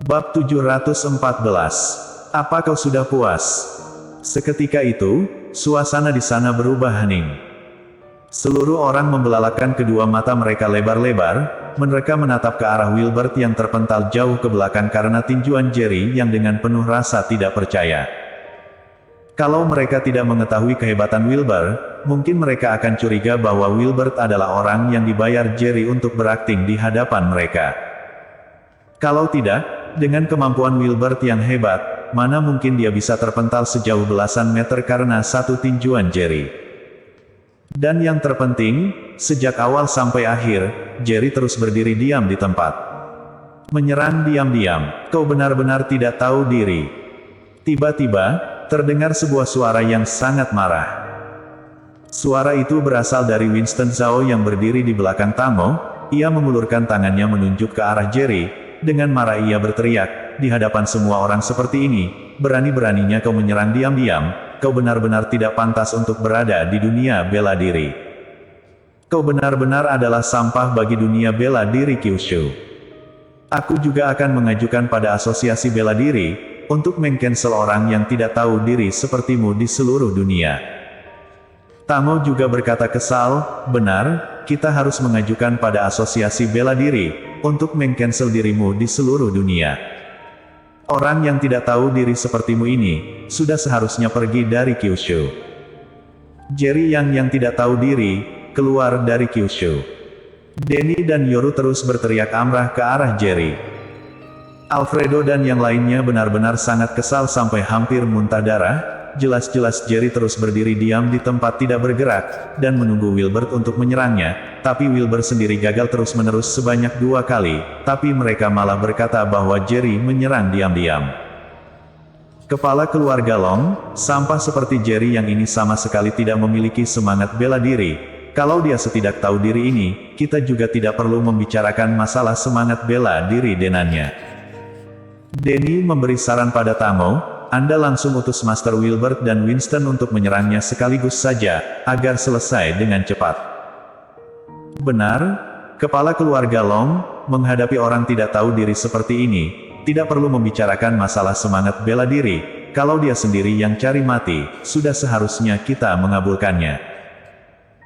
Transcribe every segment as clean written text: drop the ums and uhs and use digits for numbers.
Bab 714. Apa kau sudah puas? Seketika itu, suasana di sana berubah hening. Seluruh orang membelalakan kedua mata mereka lebar-lebar, mereka menatap ke arah Wilbert yang terpental jauh ke belakang karena tinjuan Jerry yang dengan penuh rasa tidak percaya. Kalau mereka tidak mengetahui kehebatan Wilbert, mungkin mereka akan curiga bahwa Wilbert adalah orang yang dibayar Jerry untuk berakting di hadapan mereka. Kalau tidak, dengan kemampuan Wilbert yang hebat, mana mungkin dia bisa terpental sejauh belasan meter karena satu tinjuan Jerry. Dan yang terpenting, sejak awal sampai akhir, Jerry terus berdiri diam di tempat. Menyerang diam-diam, kau benar-benar tidak tahu diri. Tiba-tiba, terdengar sebuah suara yang sangat marah. Suara itu berasal dari Winston Zhao yang berdiri di belakang Tamo. Ia mengulurkan tangannya menunjuk ke arah Jerry. Dengan marah ia berteriak, di hadapan semua orang seperti ini, berani-beraninya kau menyerang diam-diam, kau benar-benar tidak pantas untuk berada di dunia bela diri. Kau benar-benar adalah sampah bagi dunia bela diri Kyushu. Aku juga akan mengajukan pada asosiasi bela diri, untuk meng-cancel orang yang tidak tahu diri sepertimu di seluruh dunia. Tamo juga berkata kesal, benar, kita harus mengajukan pada asosiasi bela diri, untuk meng-cancel dirimu di seluruh dunia. Orang yang tidak tahu diri sepertimu ini, sudah seharusnya pergi dari Kyushu. Jerry yang tidak tahu diri, keluar dari Kyushu. Denny dan Yoru terus berteriak amarah ke arah Jerry. Alfredo dan yang lainnya benar-benar sangat kesal sampai hampir muntah darah. Jelas-jelas Jerry terus berdiri diam di tempat tidak bergerak, dan menunggu Wilbert untuk menyerangnya, tapi Wilbert sendiri gagal terus-menerus sebanyak 2 kali, tapi mereka malah berkata bahwa Jerry menyerang diam-diam. Kepala keluarga Long, sampah seperti Jerry yang ini sama sekali tidak memiliki semangat bela diri. Kalau dia setidak tahu diri ini, kita juga tidak perlu membicarakan masalah semangat bela diri denannya. Denny memberi saran pada Tamo, Anda langsung utus Master Wilbert dan Winston untuk menyerangnya sekaligus saja, agar selesai dengan cepat. Benar, kepala keluarga Long, menghadapi orang tidak tahu diri seperti ini, tidak perlu membicarakan masalah semangat bela diri, kalau dia sendiri yang cari mati, sudah seharusnya kita mengabulkannya.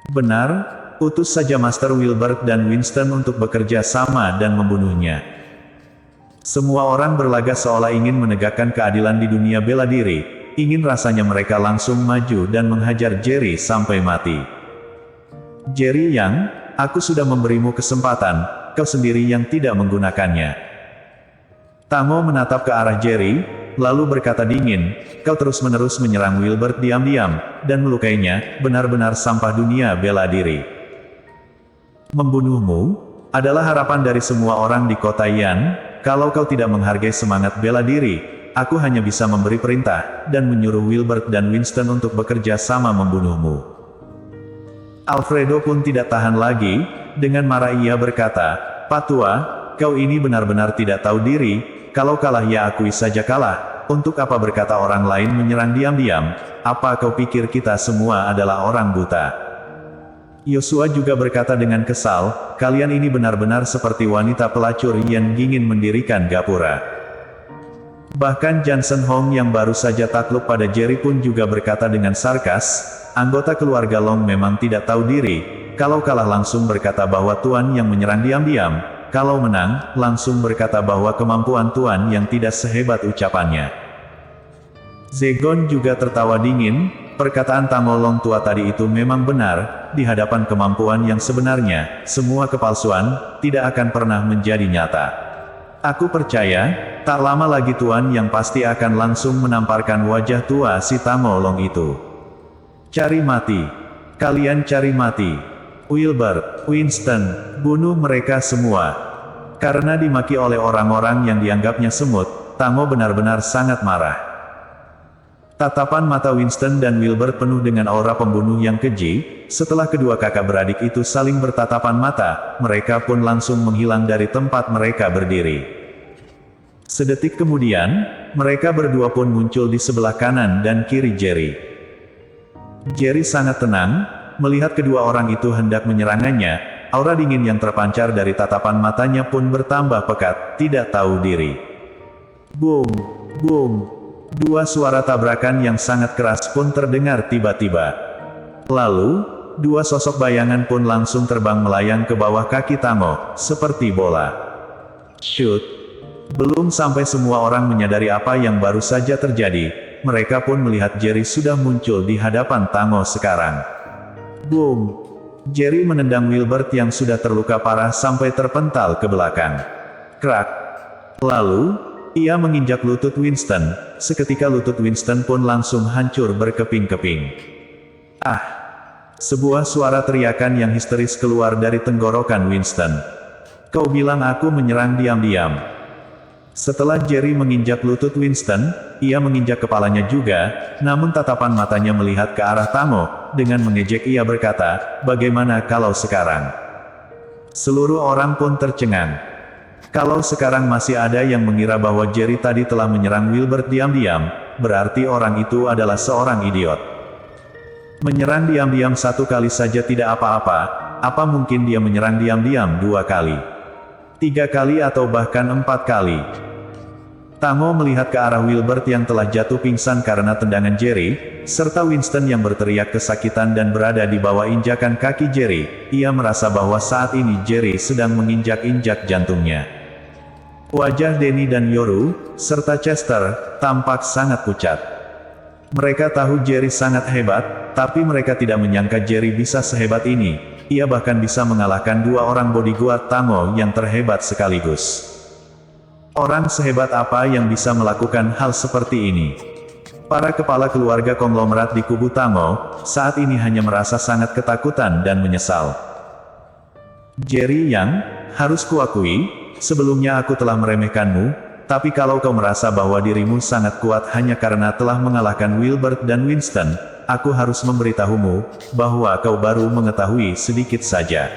Benar, utus saja Master Wilbert dan Winston untuk bekerja sama dan membunuhnya. Semua orang berlagak seolah ingin menegakkan keadilan di dunia bela diri, ingin rasanya mereka langsung maju dan menghajar Jerry sampai mati. Jerry yang, aku sudah memberimu kesempatan, kau sendiri yang tidak menggunakannya. Tamo menatap ke arah Jerry, lalu berkata dingin, kau terus-menerus menyerang Wilbert diam-diam, dan melukainya, benar-benar sampah dunia bela diri. Membunuhmu, adalah harapan dari semua orang di kota Yan. Kalau kau tidak menghargai semangat bela diri, aku hanya bisa memberi perintah, dan menyuruh Wilbert dan Winston untuk bekerja sama membunuhmu. Alfredo pun tidak tahan lagi, dengan marah ia berkata, Pak Tua, kau ini benar-benar tidak tahu diri, kalau kalah ya akui saja kalah, untuk apa berkata orang lain menyerang diam-diam, apa kau pikir kita semua adalah orang buta? Yosua juga berkata dengan kesal, kalian ini benar-benar seperti wanita pelacur yang ingin mendirikan gapura. Bahkan Johnson Hong yang baru saja takluk pada Jerry pun juga berkata dengan sarkas, anggota keluarga Long memang tidak tahu diri, kalau kalah langsung berkata bahwa Tuan yang menyerang diam-diam, kalau menang, langsung berkata bahwa kemampuan Tuan yang tidak sehebat ucapannya. Zegon juga tertawa dingin, perkataan Tamo Long tua tadi itu memang benar, di hadapan kemampuan yang sebenarnya, semua kepalsuan, tidak akan pernah menjadi nyata. Aku percaya, tak lama lagi Tuan yang pasti akan langsung menamparkan wajah tua si Tamo Long itu. Cari mati. Kalian cari mati. Wilbert, Winston, bunuh mereka semua. Karena dimaki oleh orang-orang yang dianggapnya semut, Tamo benar-benar sangat marah. Tatapan mata Winston dan Wilbert penuh dengan aura pembunuh yang keji. Setelah kedua kakak beradik itu saling bertatapan mata, mereka pun langsung menghilang dari tempat mereka berdiri. Sedetik kemudian, mereka berdua pun muncul di sebelah kanan dan kiri Jerry. Jerry sangat tenang, melihat kedua orang itu hendak menyerangnya, aura dingin yang terpancar dari tatapan matanya pun bertambah pekat, tidak tahu diri. Boom, boom. Dua suara tabrakan yang sangat keras pun terdengar tiba-tiba. Lalu, dua sosok bayangan pun langsung terbang melayang ke bawah kaki Tango, seperti bola. Shoot! Belum sampai semua orang menyadari apa yang baru saja terjadi, mereka pun melihat Jerry sudah muncul di hadapan Tango sekarang. Boom! Jerry menendang Wilbert yang sudah terluka parah sampai terpental ke belakang. Krak! Lalu, ia menginjak lutut Winston, seketika lutut Winston pun langsung hancur berkeping-keping. Ah! Sebuah suara teriakan yang histeris keluar dari tenggorokan Winston. Kau bilang aku menyerang diam-diam. Setelah Jerry menginjak lutut Winston, ia menginjak kepalanya juga, namun tatapan matanya melihat ke arah Tango, dengan mengejek ia berkata, bagaimana kalau sekarang? Seluruh orang pun tercengang. Kalau sekarang masih ada yang mengira bahwa Jerry tadi telah menyerang Wilbert diam-diam, berarti orang itu adalah seorang idiot. Menyerang diam-diam satu kali saja tidak apa-apa, apa mungkin dia menyerang diam-diam 2 kali, 3 kali atau bahkan 4 kali? Tango melihat ke arah Wilbert yang telah jatuh pingsan karena tendangan Jerry, serta Winston yang berteriak kesakitan dan berada di bawah injakan kaki Jerry. Ia merasa bahwa saat ini Jerry sedang menginjak-injak jantungnya. Wajah Danny dan Yoru, serta Chester, tampak sangat pucat. Mereka tahu Jerry sangat hebat, tapi mereka tidak menyangka Jerry bisa sehebat ini. Ia bahkan bisa mengalahkan 2 orang bodyguard Tango yang terhebat sekaligus. Orang sehebat apa yang bisa melakukan hal seperti ini? Para kepala keluarga konglomerat di kubu Tango, saat ini hanya merasa sangat ketakutan dan menyesal. Jerry Yang, harus kuakui, sebelumnya aku telah meremehkanmu, tapi kalau kau merasa bahwa dirimu sangat kuat hanya karena telah mengalahkan Wilbert dan Winston, aku harus memberitahumu, bahwa kau baru mengetahui sedikit saja.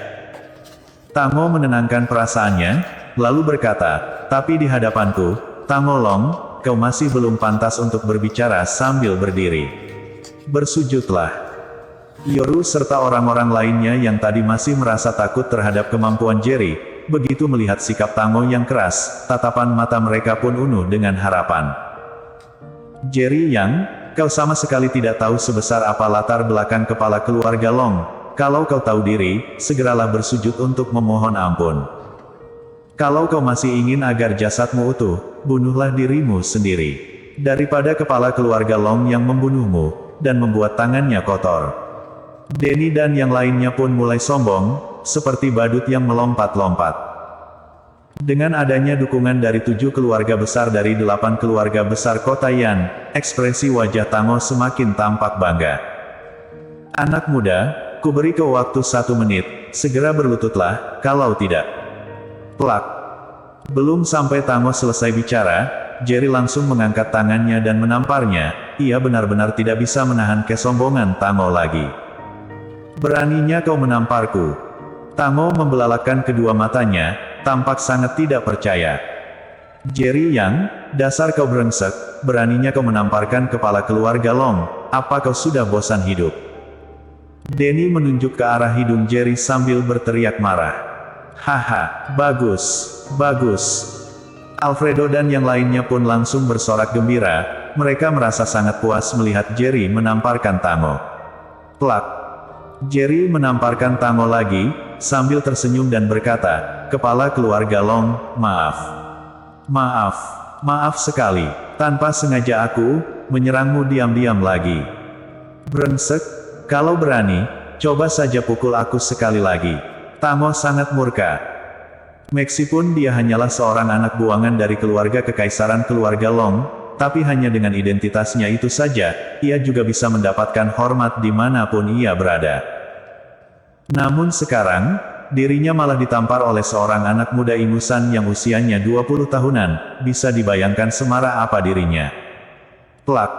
Tango menenangkan perasaannya, lalu berkata, tapi di hadapanku, Tango Long, kau masih belum pantas untuk berbicara sambil berdiri. Bersujudlah. Yoru serta orang-orang lainnya yang tadi masih merasa takut terhadap kemampuan Jerry, begitu melihat sikap Tango yang keras, tatapan mata mereka pun penuh dengan harapan. Jerry Yang, kau sama sekali tidak tahu sebesar apa latar belakang kepala keluarga Long. Kalau kau tahu diri, segeralah bersujud untuk memohon ampun. Kalau kau masih ingin agar jasadmu utuh, bunuhlah dirimu sendiri. Daripada kepala keluarga Long yang membunuhmu, dan membuat tangannya kotor. Danny dan yang lainnya pun mulai sombong, seperti badut yang melompat-lompat. Dengan adanya dukungan dari 7 keluarga besar dari 8 keluarga besar kota Yan, ekspresi wajah Tango semakin tampak bangga. Anak muda, kuberi kau waktu 1 menit, segera berlututlah, kalau tidak. Plak. Belum sampai Tango selesai bicara, Jerry langsung mengangkat tangannya dan menamparnya. Ia benar-benar tidak bisa menahan kesombongan Tango lagi. Beraninya kau menamparku. Tango membelalakan kedua matanya, tampak sangat tidak percaya. Jerry Yang, dasar kau brengsek, beraninya kau menamparkan kepala keluarga Long, apa kau sudah bosan hidup? Danny menunjuk ke arah hidung Jerry sambil berteriak marah. Haha, bagus, bagus. Alfredo dan yang lainnya pun langsung bersorak gembira, mereka merasa sangat puas melihat Jerry menamparkan Tango. Plak. Jerry menamparkan Tango lagi, sambil tersenyum dan berkata, kepala keluarga Long, maaf. Maaf, maaf sekali, tanpa sengaja aku, menyerangmu diam-diam lagi. Brengsek, kalau berani, coba saja pukul aku sekali lagi. Tango sangat murka. Meskipun dia hanyalah seorang anak buangan dari keluarga kekaisaran keluarga Long, tapi hanya dengan identitasnya itu saja, ia juga bisa mendapatkan hormat dimanapun ia berada. Namun sekarang, dirinya malah ditampar oleh seorang anak muda ingusan yang usianya 20 tahunan, bisa dibayangkan semarah apa dirinya. Plak.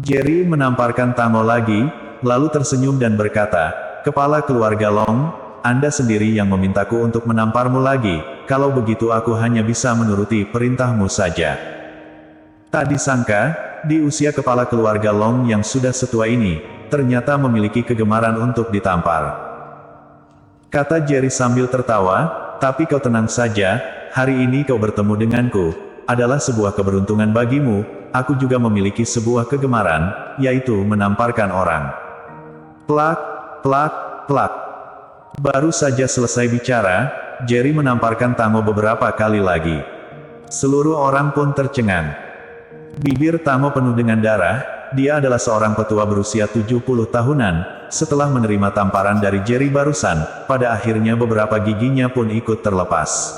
Jerry menamparkan Tango lagi, lalu tersenyum dan berkata, kepala keluarga Long, Anda sendiri yang memintaku untuk menamparmu lagi, kalau begitu aku hanya bisa menuruti perintahmu saja. Tak disangka, di usia kepala keluarga Long yang sudah setua ini, ternyata memiliki kegemaran untuk ditampar. Kata Jerry sambil tertawa, tapi kau tenang saja, hari ini kau bertemu denganku, adalah sebuah keberuntungan bagimu. Aku juga memiliki sebuah kegemaran, yaitu menamparkan orang. Plak, plak, plak. Baru saja selesai bicara, Jerry menamparkan Tamo beberapa kali lagi. Seluruh orang pun tercengang. Bibir Tamo penuh dengan darah. Dia adalah seorang petua berusia 70 tahunan. Setelah menerima tamparan dari Jerry barusan, pada akhirnya beberapa giginya pun ikut terlepas.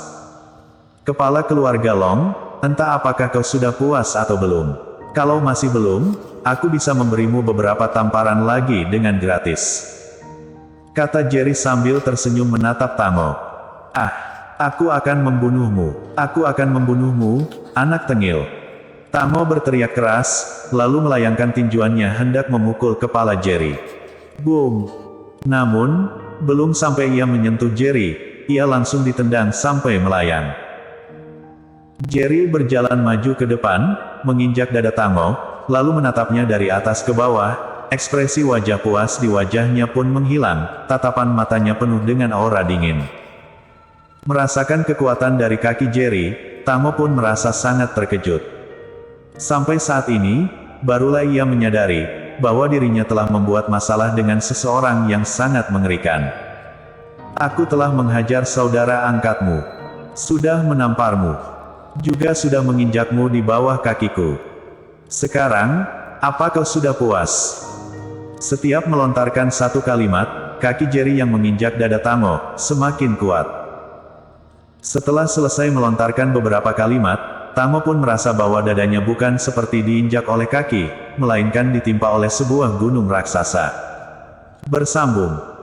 Kepala keluarga Long, entah apakah kau sudah puas atau belum. Kalau masih belum, aku bisa memberimu beberapa tamparan lagi dengan gratis. Kata Jerry sambil tersenyum menatap Tamo. Ah, aku akan membunuhmu. Aku akan membunuhmu, anak tengil. Tamo berteriak keras, lalu melayangkan tinjuannya hendak memukul kepala Jerry. Boom! Namun, belum sampai ia menyentuh Jerry, ia langsung ditendang sampai melayang. Jerry berjalan maju ke depan, menginjak dada Tamo, lalu menatapnya dari atas ke bawah. Ekspresi wajah puas di wajahnya pun menghilang, tatapan matanya penuh dengan aura dingin. Merasakan kekuatan dari kaki Jerry, Tamo pun merasa sangat terkejut. Sampai saat ini, barulah ia menyadari bahwa dirinya telah membuat masalah dengan seseorang yang sangat mengerikan. Aku telah menghajar saudara angkatmu, sudah menamparmu, juga sudah menginjakmu di bawah kakiku. Sekarang, apa kau sudah puas? Setiap melontarkan satu kalimat, kaki Jerry yang menginjak dada Tamo semakin kuat. Setelah selesai melontarkan beberapa kalimat, Tamo pun merasa bahwa dadanya bukan seperti diinjak oleh kaki, melainkan ditimpa oleh sebuah gunung raksasa. Bersambung.